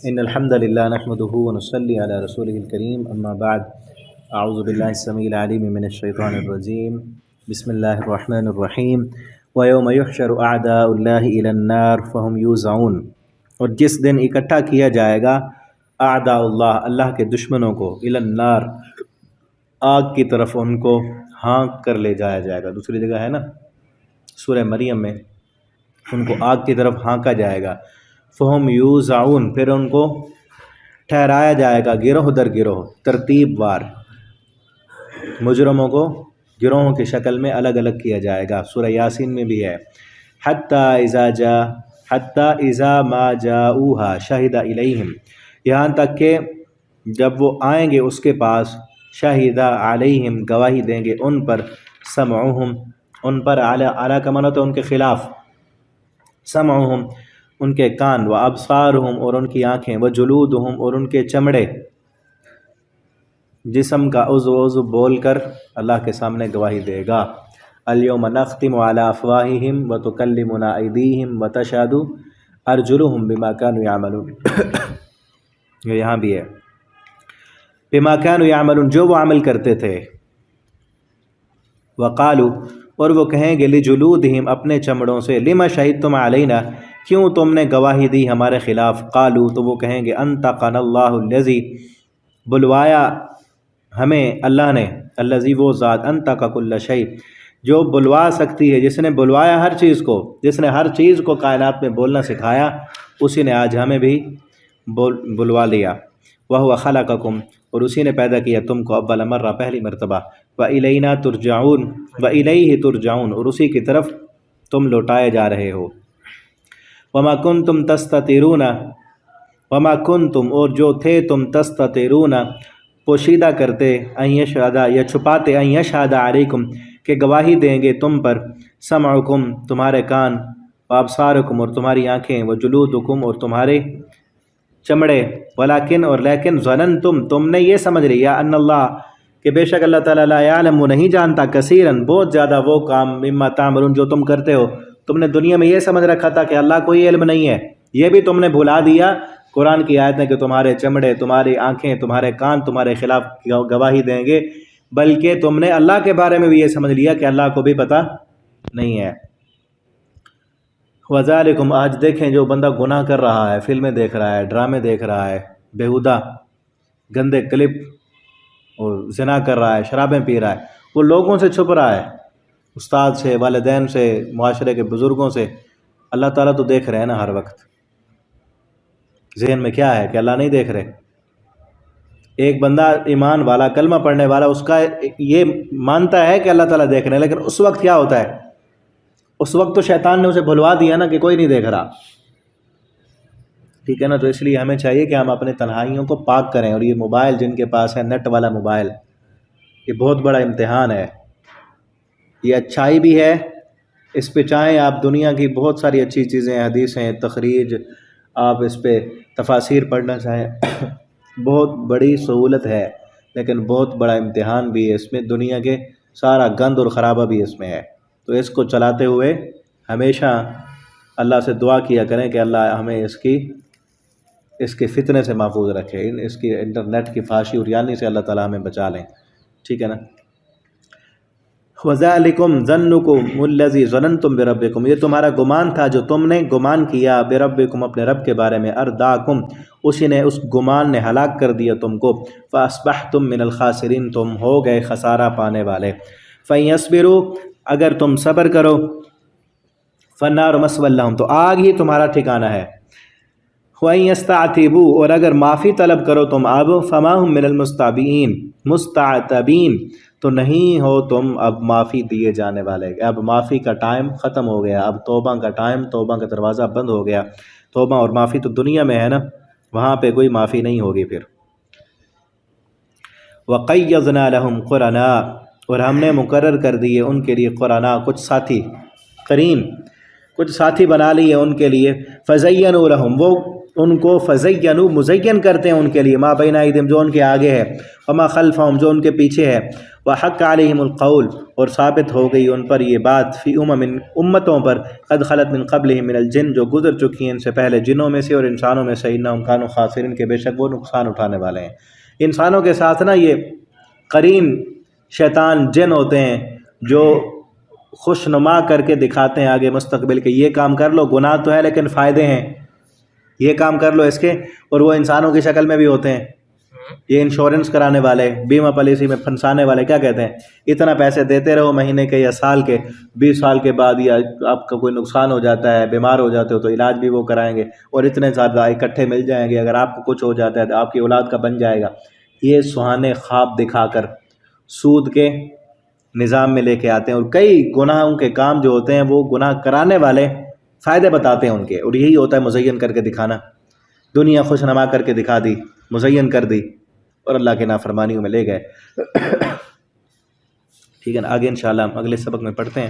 إن الحمد لله نحمده ونصلي على رسوله الكريم أما بعد أعوذ بالله السميع العليم من الشيطان الرجيم بسم الله الرحمن الرحيم ويوم يحشر أعداء الله إلى النار فهم يوزعون اور جس دن اکٹھا کیا جائے گا اعداء اللہ کے دشمنوں کو الی النار آگ کی طرف ان کو ہانک کر لے جایا جائے گا. دوسری جگہ ہے نا سورہ مریم میں ان کو آگ کی طرف ہانکا جائے گا. فہم یوزعون پھر ان کو ٹھہرایا جائے گا گروہ در گروہ ترتیب وار. مجرموں کو گروہوں کی شکل میں الگ الگ کیا جائے گا. سورہ یاسین میں بھی ہے حتی اذا ما جاؤوها شہد علیہم، یہاں تک کہ جب وہ آئیں گے اس کے پاس، شہد علیہم گواہی دیں گے ان پر، سمعہم ان پر، اعلیٰ کا معنی تو ان کے خلاف، سمعہم ان کے کان، و ابصارہم اور ان کی آنکھیں، و جلودہم اور ان کے چمڑے، جسم کا عضو بول کر اللہ کے سامنے گواہی دے گا. الیوم نختم علی افواہہم و تکلمنا ایدیہم و تشہد ارجلہم بما کانوا یعملون. یہاں بھی ہے بما کانوا یعملون، جو وہ عمل کرتے تھے. وقالوا اور وہ کہیں گے لجلودہم اپنے چمڑوں سے، لما شہدتم علینا کیوں تم نے گواہی دی ہمارے خلاف. قالوا تو وہ کہیں گے انطقنا اللہ الذی بلوایا ہمیں اللہ نے، الذی وہ ذات انطق کل شیء جو بلوا سکتی ہے، جس نے بلوایا ہر چیز کو، جس نے ہر چیز کو کائنات میں بولنا سکھایا، اسی نے آج ہمیں بھی بلوا لیا. وَهُوَ خَلَقَكُمْ اور اسی نے پیدا کیا تم کو اول مرہ پہلی مرتبہ. وَإِلَيْنَا تُرْجَعُونَ وَإِلَيْهِ تُرْجَعُونَ اور اسی کی طرف تم لوٹائے جا رہے ہو. وَمَا كُنْتُمْ تَسْتَتِرُونَ وَمَا كُنْتُمْ اور جو تھے تم تَسْتَتِرُونَ پوشیدہ کرتے، ان یشہد یا چھپاتے، ان یشہد علیکم کہ گواہی دیں گے تم پر، سمعکم تمہارے کان، وابصارکم اور تمہاری آنکھیں، وجلودکم اور تمہارے چمڑے. ولیکن اور لیکن ظننتم تم نے یہ سمجھ لیا، ان اللہ کہ بے شک اللہ تعالیٰ لا یعلم وہ نہیں جانتا، کثیراً بہت زیادہ وہ کام، مما تعملون جو تم کرتے ہو. تم نے دنیا میں یہ سمجھ رکھا تھا کہ اللہ کوئی علم نہیں ہے، یہ بھی تم نے بھلا دیا. قرآن کی آیت ہے کہ تمہارے چمڑے، تمہاری آنکھیں، تمہارے کان تمہارے خلاف گواہی دیں گے، بلکہ تم نے اللہ کے بارے میں بھی یہ سمجھ لیا کہ اللہ کو بھی پتہ نہیں ہے. وذالکم آج دیکھیں جو بندہ گناہ کر رہا ہے، فلمیں دیکھ رہا ہے، ڈرامے دیکھ رہا ہے، بیہودہ گندے کلپ اور زنا کر رہا ہے، شرابیں پی رہا ہے، وہ لوگوں سے چھپ رہا ہے، استاد سے، والدین سے، معاشرے کے بزرگوں سے. اللہ تعالیٰ تو دیکھ رہے ہیں نا ہر وقت. ذہن میں کیا ہے کہ اللہ نہیں دیکھ رہے؟ ایک بندہ ایمان والا، کلمہ پڑھنے والا، اس کا یہ مانتا ہے کہ اللہ تعالیٰ دیکھ رہے ہیں، لیکن اس وقت کیا ہوتا ہے؟ اس وقت تو شیطان نے اسے بھلوا دیا نا کہ کوئی نہیں دیکھ رہا. ٹھیک ہے نا؟ تو اس لیے ہمیں چاہیے کہ ہم اپنے تنہائیوں کو پاک کریں. اور یہ موبائل جن کے پاس ہے، نیٹ والا موبائل، یہ بہت بڑا امتحان ہے. یہ اچھائی بھی ہے، اس پہ چاہیں آپ دنیا کی بہت ساری اچھی چیزیں، حدیثیں، تخریج، آپ اس پہ تفاسیر پڑھنا چاہیں، بہت بڑی سہولت ہے، لیکن بہت بڑا امتحان بھی ہے. اس میں دنیا کے سارا گند اور خرابہ بھی اس میں ہے. تو اس کو چلاتے ہوئے ہمیشہ اللہ سے دعا کیا کریں کہ اللہ ہمیں اس کے فتنے سے محفوظ رکھے، اس کی انٹرنیٹ کی فحاشی اور یانی سے اللہ تعالیٰ ہمیں بچا لیں. ٹھیک ہے نا؟ وَذَلِكُمْ ظَنُّكُمُ الَّذِي ظَنَنْتُمْ بِرَبِّكُمْ یہ تمہارا گمان تھا جو تم نے گمان کیا، بِرَبِّكُمْ اپنے رب کے بارے میں، ارداکم اسی نے، اس گمان نے ہلاک کر دیا تم کو. فَأَصْبَحْتُمْ مِنَ الْخَاسِرِينَ تم ہو گئے خسارہ پانے والے. فَإِنْ يَصْبِرُوا اگر تم صبر کرو، فَالنَّارُ مَثْوًى لَهُمْ تو آگ ہی تمہارا ٹھکانہ ہے. وَإِنْ يَسْتَعْتِبُوا اور اگر معافی طلب کرو تم اب، فَمَا هُمْ مِنَ الْمُسْتَعْتَبِينَ تو نہیں ہو تم اب معافی دیے جانے والے. اب معافی کا ٹائم ختم ہو گیا، اب توبہ کا ٹائم، توبہ کا دروازہ بند ہو گیا. توبہ اور معافی تو دنیا میں ہے نا، وہاں پہ کوئی معافی نہیں ہوگی پھر. وَقَيَّضْنَا لَهُمْ قُرَنَاءَ اور ہم نے مقرر کر دیے ان کے لیے قرناء کچھ ساتھی، قرین کچھ ساتھی بنا لیے ان کے لیے. فَزَيَّنُوا لَهُمْ وہ ان کو فزینوا مزین کرتے ہیں ان کے لیے، ما بین ایدہم جو ان کے آگے ہے، وما خلفہم جو ان کے پیچھے ہے، وحق علیہم القول، اور ثابت ہو گئی ان پر یہ بات، فی امتوں پر، قد خلت من قبلہم من الجن، جو گزر چکی ہیں ان سے پہلے جنوں میں سے اور انسانوں میں سے، انہم کانوا خاسرین، کے بے شک وہ نقصان اٹھانے والے ہیں۔ انسانوں کے ساتھ نا یہ قرین شیطان جن ہوتے ہیں جو خوشنما کر کے دکھاتے ہیں آگے مستقبل کے، یہ کام کر لو، گناہ تو ہے لیکن فائدے ہیں، یہ کام کر لو اس کے، اور وہ انسانوں کی شکل میں بھی ہوتے ہیں۔ یہ انشورنس کرانے والے، بیمہ پالیسی میں پھنسانے والے کیا کہتے ہیں؟ اتنا پیسے دیتے رہو مہینے کے یا سال کے، 20 سال کے بعد یا آپ کا کوئی نقصان ہو جاتا ہے، بیمار ہو جاتے ہو تو علاج بھی وہ کرائیں گے، اور اتنے زیادہ اکٹھے مل جائیں گے، اگر آپ کو کچھ ہو جاتا ہے تو آپ کی اولاد کا بن جائے گا۔ یہ سہانے خواب دکھا کر سود کے نظام میں لے کے آتے ہیں، اور کئی گناہوں کے کام جو ہوتے ہیں وہ گناہ کرانے والے فائدے بتاتے ہیں ان کے، اور یہی ہوتا ہے مزین کر کے دکھانا۔ دنیا خوش نما کر کے دکھا دی، مزین کر دی، اور اللہ کے نافرمانیوں میں لے گئے۔ ٹھیک ہے نا، آگے انشاءاللہ ہم اگلے سبق میں پڑھتے ہیں۔